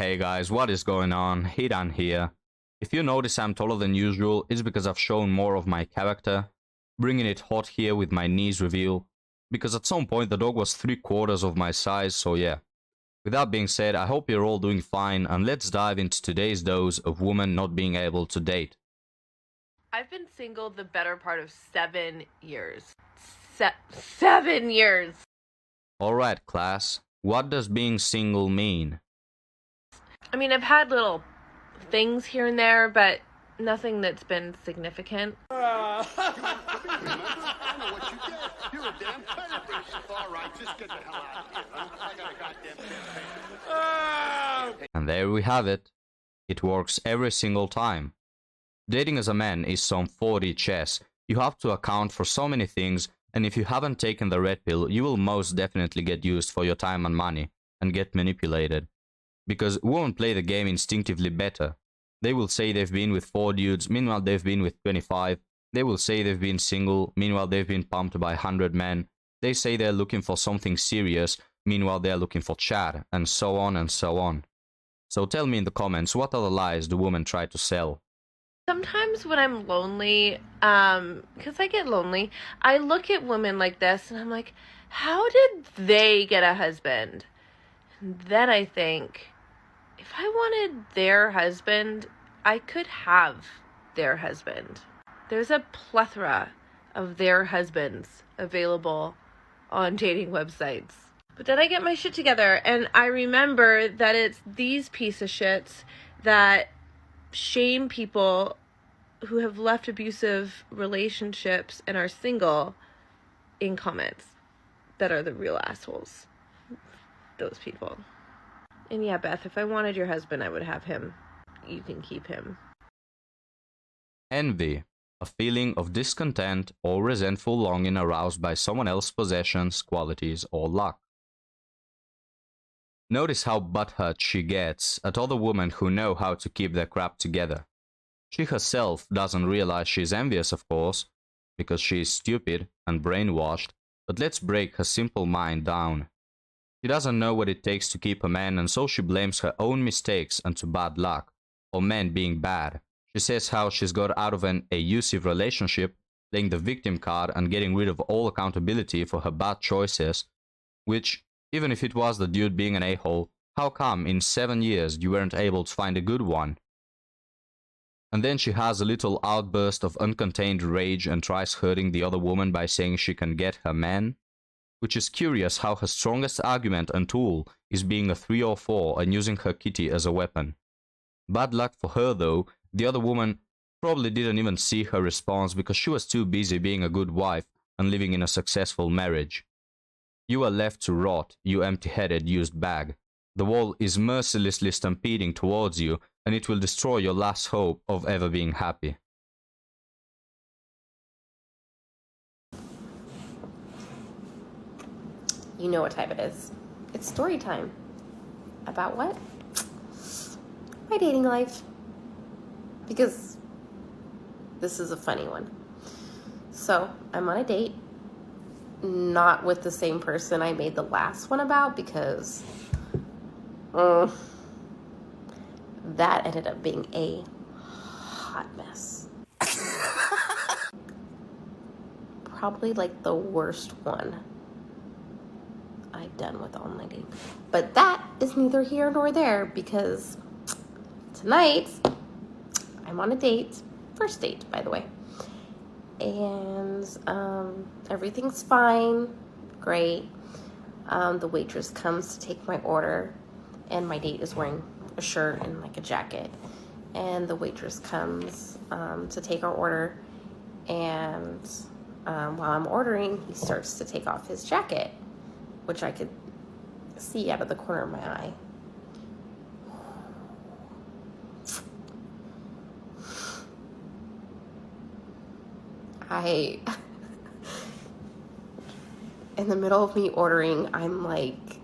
Hey guys, what is going on? Hidan here. If you notice I'm taller than usual, it's because I've shown more of my character, bringing it hot here with my knees reveal, because at some point the dog was 3/4 of my size, so yeah. With that being said, I hope you're all doing fine, and let's dive into today's dose of women not being able to date. I've been single the better part of 7 years. 7 years! Alright class, what does being single mean? I mean, I've had little things here and there, but nothing that's been significant. I know what you did. You're a damn terrorist. All right, just get the hell out of here. I got a goddamn And there we have it. It works every single time. Dating as a man is some 4D chess. You have to account for so many things, and if you haven't taken the red pill, you will most definitely get used for your time and money, and get manipulated. Because women play the game instinctively better. They will say they've been with 4 dudes, meanwhile they've been with 25. They will say they've been single, meanwhile they've been pumped by 100 men. They say they're looking for something serious, meanwhile they're looking for chat, and so on and so on. So tell me in the comments, what other lies do women try to sell? Sometimes when I'm lonely, because I get lonely, I look at women like this and I'm like, how did they get a husband? And then I think, if I wanted their husband, I could have their husband. There's a plethora of their husbands available on dating websites. But then I get my shit together and I remember that it's these piece of shits that shame people who have left abusive relationships and are single in comments that are the real assholes. Those people. And yeah, Beth, if I wanted your husband, I would have him. You can keep him. Envy. A feeling of discontent or resentful longing aroused by someone else's possessions, qualities, or luck. Notice how butthurt she gets at other women who know how to keep their crap together. She herself doesn't realize she's envious, of course, because she is stupid and brainwashed, but let's break her simple mind down. She doesn't know what it takes to keep a man, and so she blames her own mistakes onto bad luck, or men being bad. She says how she's got out of an abusive relationship, playing the victim card and getting rid of all accountability for her bad choices, which, even if it was the dude being an a-hole, how come in 7 years you weren't able to find a good one? And then she has a little outburst of uncontained rage and tries hurting the other woman by saying she can get her man. Which is curious how her strongest argument and tool is being a 3 or 4 and using her kitty as a weapon. Bad luck for her though, the other woman probably didn't even see her response because she was too busy being a good wife and living in a successful marriage. You are left to rot, you empty-headed used bag. The wall is mercilessly stampeding towards you, and it will destroy your last hope of ever being happy. You know what time it is. It's story time. About what? My dating life. Because this is a funny one. So, I'm on a date. Not with the same person I made the last one about because that ended up being a hot mess. Probably like the worst one I've done with online dating. But that is neither here nor there because tonight I'm on a date. First date, by the way. And everything's fine. Great. The waitress comes to take my order and my date is wearing a shirt and like a jacket. And the waitress comes to take our order and while I'm ordering, he starts to take off his jacket, which I could see out of the corner of my eye. In the middle of me ordering, I'm like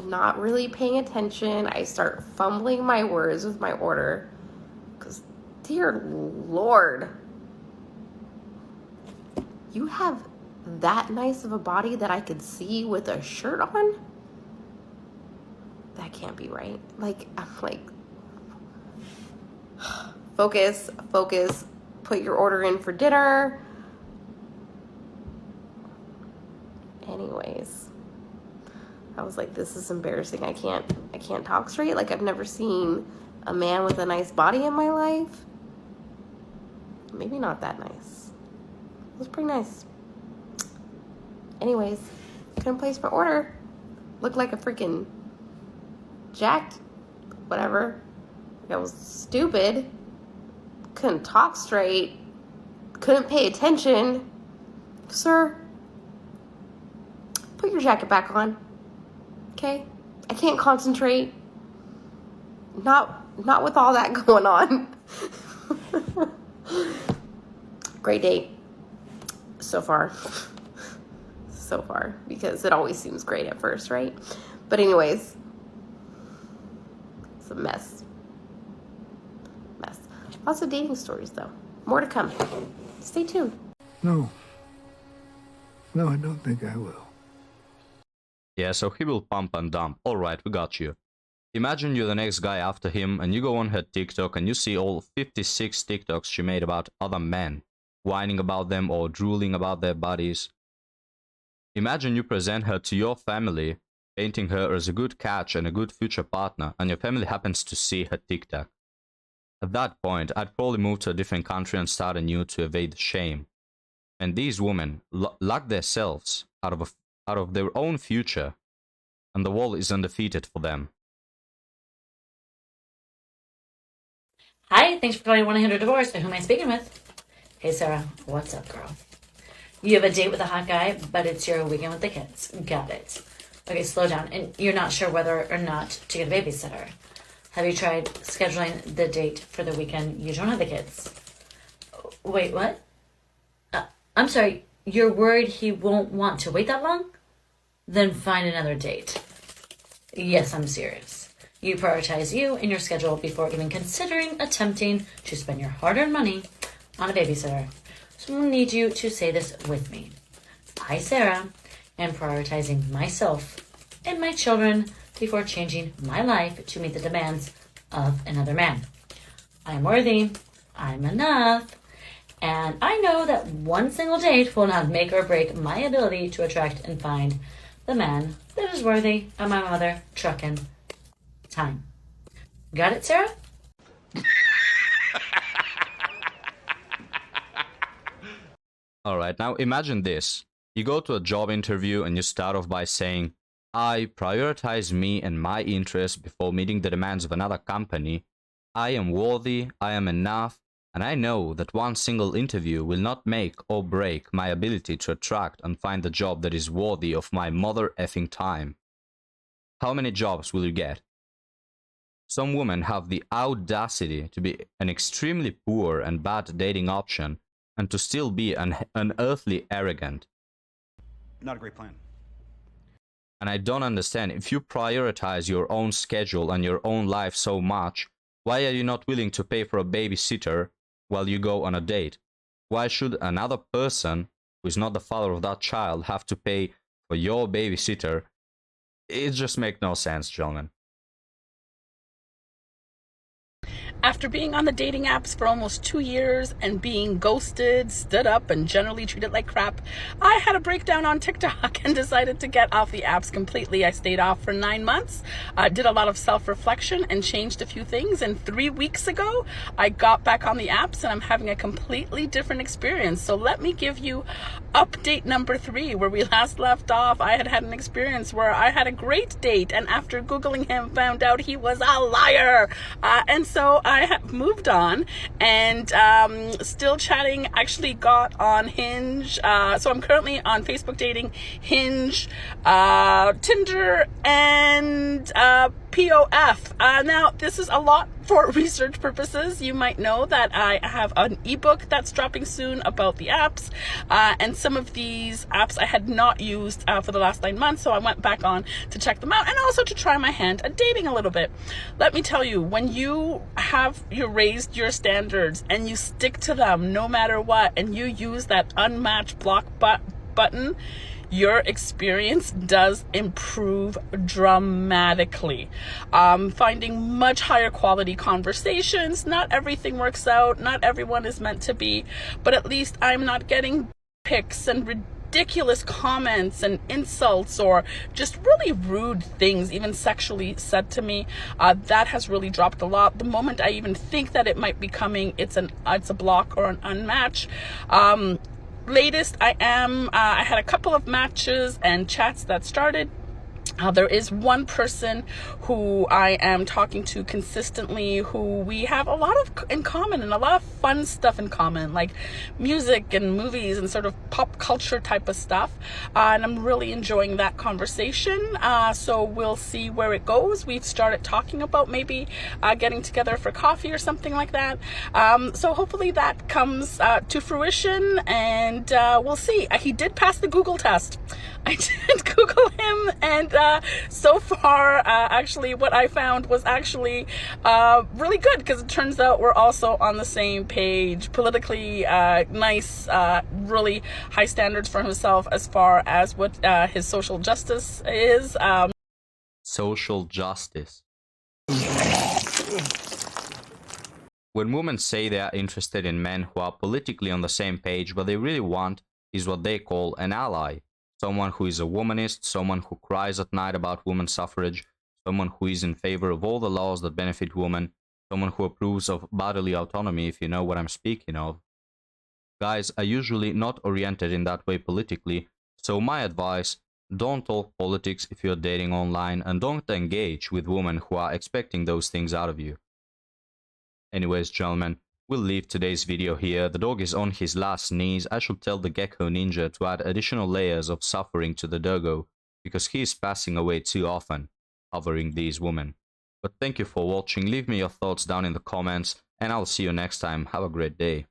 not really paying attention. I start fumbling my words with my order because, dear Lord, you have that nice of a body that I could see with a shirt on? that can't be right. Like, I'm like, focus, put your order in for dinner. Anyways, I was like, this is embarrassing. I can't talk straight. Like, I've never seen a man with a nice body in my life. Maybe not that nice. It was pretty nice. Anyways, couldn't place my order. Looked like a freaking jacked whatever. Like I was stupid. Couldn't talk straight. Couldn't pay attention. Sir, put your jacket back on. Okay? I can't concentrate. Not with all that going on. Great date so far. So far, because it always seems great at first, right? But anyways, it's a mess. Lots of dating stories, though. More to come. Stay tuned. No, I don't think I will. Yeah, so he will pump and dump. Alright, we got you. Imagine you're the next guy after him and you go on her TikTok and you see all 56 TikToks she made about other men, whining about them or drooling about their bodies. Imagine you present her to your family, painting her as a good catch and a good future partner, and your family happens to see her TikTok. At that point, I'd probably move to a different country and start anew to evade the shame. And these women lock themselves out of their own future, and the world is undefeated for them. Hi, thanks for calling 1-800-DIVORCE. Who am I speaking with? Hey, Sarah. What's up, girl? You have a date with a hot guy, but it's your weekend with the kids. Got it. Okay, slow down. And you're not sure whether or not to get a babysitter. Have you tried scheduling the date for the weekend you don't have the kids? Wait, what? I'm sorry. You're worried he won't want to wait that long? Then find another date. Yes, I'm serious. You prioritize you and your schedule before even considering attempting to spend your hard-earned money on a babysitter. So I'm going to need you to say this with me. I, Sarah, am prioritizing myself and my children before changing my life to meet the demands of another man. I'm worthy, I'm enough, and I know that one single date will not make or break my ability to attract and find the man that is worthy of my mother trucking time. Got it, Sarah? Alright, now imagine this. You go to a job interview and you start off by saying, I prioritize me and my interests before meeting the demands of another company. I am worthy, I am enough, and I know that one single interview will not make or break my ability to attract and find the job that is worthy of my mother effing time. How many jobs will you get? Some women have the audacity to be an extremely poor and bad dating option and to still be unearthly arrogant. Not a great plan. And I don't understand, if you prioritize your own schedule and your own life so much, why are you not willing to pay for a babysitter while you go on a date? Why should another person, who is not the father of that child, have to pay for your babysitter? It just makes no sense, gentlemen. After being on the dating apps for almost 2 years and being ghosted, stood up, and generally treated like crap, I had a breakdown on TikTok and decided to get off the apps completely. I stayed off for 9 months, did a lot of self-reflection and changed a few things. And 3 weeks ago, I got back on the apps and I'm having a completely different experience. So let me give you update number 3, where we last left off. I had an experience where I had a great date, and after Googling him, found out he was a liar. And so I have moved on and still chatting. Actually got on Hinge. So I'm currently on Facebook dating, Hinge, Tinder, and POF. Now, this is a lot for research purposes. You might know that I have an ebook that's dropping soon about the apps, and some of these apps I had not used for the last 9 months, so I went back on to check them out and also to try my hand at dating a little bit. Let me tell you, when you raised your standards and you stick to them no matter what, and you use that unmatched block button, your experience does improve dramatically. Finding much higher quality conversations. Not everything works out. Not everyone is meant to be, but at least I'm not getting pics and ridiculous comments and insults or just really rude things, even sexually, said to me. That has really dropped a lot. The moment I even think that it might be coming, it's a block or an unmatch. Latest, I had a couple of matches and chats that started. There is one person who I am talking to consistently who we have a lot in common and a lot of fun stuff in common, like music and movies and sort of pop culture type of stuff. And I'm really enjoying that conversation. So we'll see where it goes. We've started talking about maybe getting together for coffee or something like that. So hopefully that comes to fruition, and we'll see. He did pass the Google test. I did Google him, and so far, actually, what I found was actually really good, because it turns out we're also on the same page. Politically nice, really high standards for himself as far as what his social justice is. Social justice. When women say they are interested in men who are politically on the same page, what they really want is what they call an ally. Someone who is a womanist, someone who cries at night about women's suffrage, someone who is in favor of all the laws that benefit women, someone who approves of bodily autonomy, if you know what I'm speaking of. Guys are usually not oriented in that way politically, so my advice, don't talk politics if you're dating online, and don't engage with women who are expecting those things out of you. Anyways, gentlemen, we'll leave today's video here. The dog is on his last knees. I should tell the Gecko Ninja to add additional layers of suffering to the doggo, because he is passing away too often, hovering these women. But thank you for watching. Leave me your thoughts down in the comments, and I'll see you next time. Have a great day.